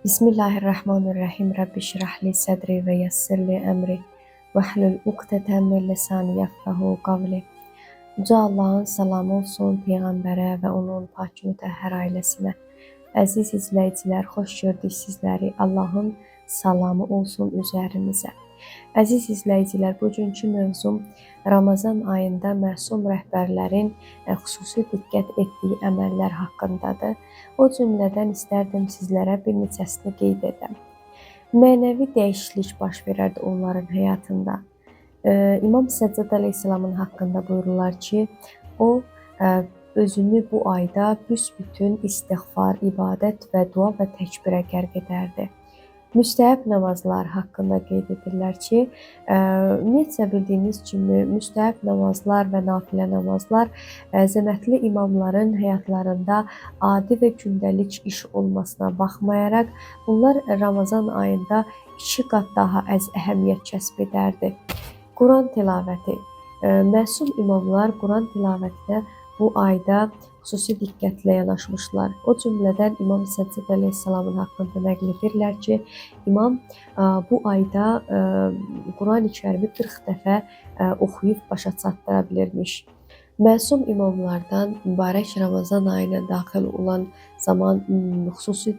Bismillahirrahmanirrahim. Rabbi şrah li sədri və yəssir li əmri və hlul uqdətən min lisani yəfqahu qavli. Uca Allahın salamı olsun Peyğəmbərə və onun pak mütəhhər ailəsinə. Əziz izləyicilər, xoş gördük sizləri. Allahın salamı olsun üzərinizə. Əziz izləyicilər, bugünkü mövzum Ramazan ayında məsum rəhbərlərin xüsusi diqqət etdiyi əməllər haqqındadır. O cümlədən istərdim sizlərə bir neçəsini qeyd edəm. Mənəvi dəyişiklik baş verərdi onların həyatında. İmam Səccad əleyhissalamın haqqında buyururlar ki, o özünü bu ayda büsbütün istiğfar, ibadət və dua və təkbirə qərq edərdi. Müstəhəb namazlar haqqında qeyd edirlər ki, ümumiyyətlə bildiyiniz kimi müstəhəb namazlar və nafilə namazlar əzəmətli imamların həyatlarında adi və gündəlik iş olmasına baxmayaraq, bunlar Ramazan ayında 2 qat daha əhəmiyyət kəsb edərdi. Quran tilavəti. Məsum imamlar Quran tilavətinə bu ayda xüsusi diqqətlə yanaşmışlar. O cümlədən İmam Səccad əleyhissalamın haqqında nəql edirlər ki, İmam bu ayda Quran-ı Kərimi 40 dəfə oxuyub başa çatdıra bilirmiş. Məsum imamlardan mübarək Ramazan ayına daxil olan zaman xüsusi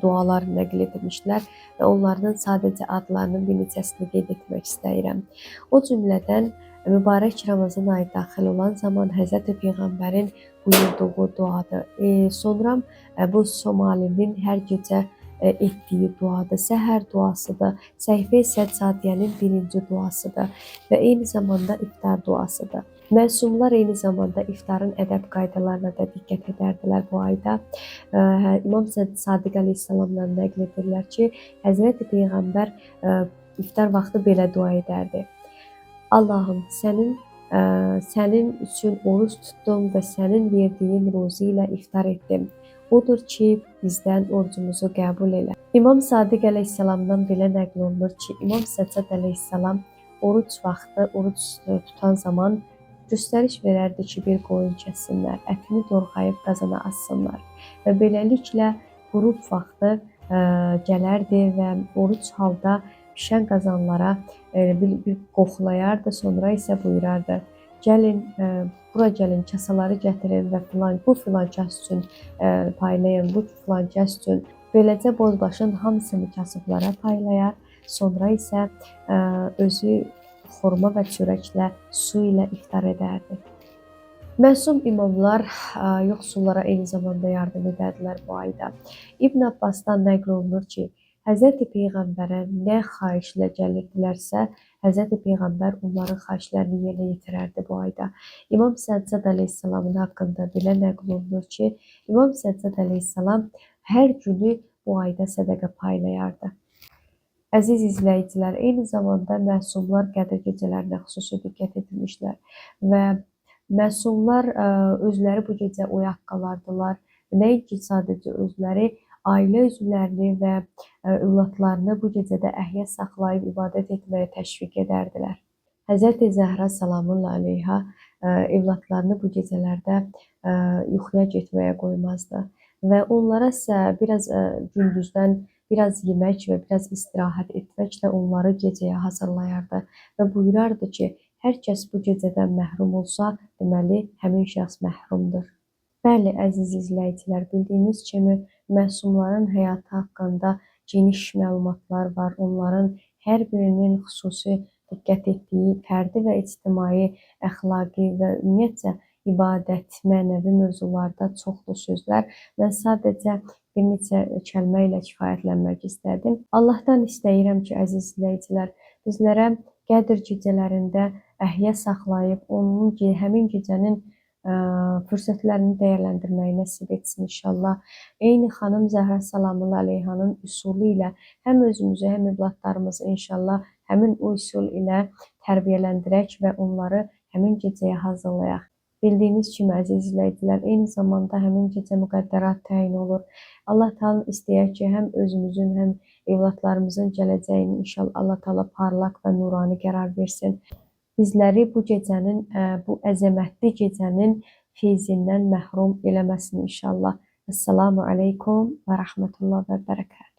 dualar nəql etmişlər və onlardan sadəcə adlarının bir neçəsini qeyd etmək istəyirəm. O cümlədən mübarək Ramazan ayı daxil olan zaman Həzrəti Peyğəmbərin buyurduğu duadır. Sonra bu Somalinin hər gecə etdiyi duadır, səhər duasıdır, Səhifə-i Səccadiyənin birinci duasıdır və eyni zamanda iftar duasıdır. Məsumlar eyni zamanda iftarın ədəb qaydalarına da diqqət edərdilər bu ayda. İmam Sadiq əleyhissalamdan nəql edirlər ki, Həzrəti Peyğəmbər iftar vaxtı belə dua edərdi. Allahım, sənin üçün oruç tutdum və sənin verdiyin ruzi ilə iftar etdim. Odur ki, bizdən orucumuzu qəbul elə. İmam Sadiq əleyhissalamdan belə nəql olunur ki, İmam Səccad əleyhissalam oruc vaxtı, oruc tutan zaman göstəriş verərdi ki, bir qoyun kəssinlər, ətini dorğayıb qazana assınlar. Və beləliklə qurub vaxtı gələrdi və oruc halda pişən qazanlara bir qoxulayardı, sonra isə buyurardı. Gəlin, bura gəlin, kasaları gətirin və bu filan kəs üçün paylayın, bu filan kəs üçün. Beləcə bozbaşın hamısını kasıblara paylayar, sonra isə özü xurma və çörəklə, su ilə iftar edərdi. Məsum imamlar yoxsullara eyni zamanda yardım edərdilər bu ayda. İbn Abbasdan nəql olunur ki, Həzrəti Peyğəmbərə nə xahişlə gəlirdilərsə, Həzrəti Peyğəmbər onların xahişlərini yerinə yetirərdi bu ayda. İmam Səccad əleyhissalamın haqqında belə nəql olunur ki, İmam Səccad əleyhissalam hər günü bu ayda sədəqə paylayardı. Əziz izləyicilər, eyni zamanda məsumlar Qədir gecələrinə xüsusi diqqət etmişlər və məsumlar özləri bu gecə oyaq qalardılar. Nəinki sadəcə özləri, ailə üzvlərini və övladlarını bu gecədə əhya saxlayıb ibadət etməyə təşviq edərdilər. Həzrəti Zəhra salamullah aleyha evladlarını bu gecələrdə yuxuya getməyə qoymazdı və onlara isə biraz gündüzdən biraz yemək və biraz istirahət etməklə onları gecəyə hazırlayardı və buyurardı ki, hər kəs bu gecədən məhrum olsa, deməli, həmin şəxs məhrumdur. Bəli, əziz izləyicilər, bildiyiniz kimi məsumların həyatı haqqında geniş məlumatlar var. Onların hər birinin xüsusi diqqət etdiyi fərdi və ictimai, əxlaqi və ümumiyyətcə ibadət, mənəvi mövzularda çoxlu sözlər. Mən sadəcə bir neçə kəlmə ilə kifayətlənmək istədim. Allahdan istəyirəm ki, əziz izləyicilər, bizlərə Qədir gecələrində əhya saxlayıb, həmin gecənin fürsətlərini dəyərləndirməyi nəsib etsin inşallah. Eyni xanım Zəhra salamullah aleyhanın üsulu ilə həm özümüzü, həm övladlarımızı inşallah həmin o üsul ilə tərbiyələndirək və onları həmin gecəyə hazırlayaq. Bildiyiniz kimi, əziz izləyicilər, eyni zamanda həmin gecə müqəddərat təyin olur. Allah Teala istəyər ki, həm özümüzün, həm evladlarımızın gələcəyini inşallah Allah Teala parlaq və nurani qərar versin. Bizləri bu gecənin, bu əzəmətli gecənin feyzindən məhrum eləməsin inşallah. Esselamu aleykum və rəhmətullah və bərəkət.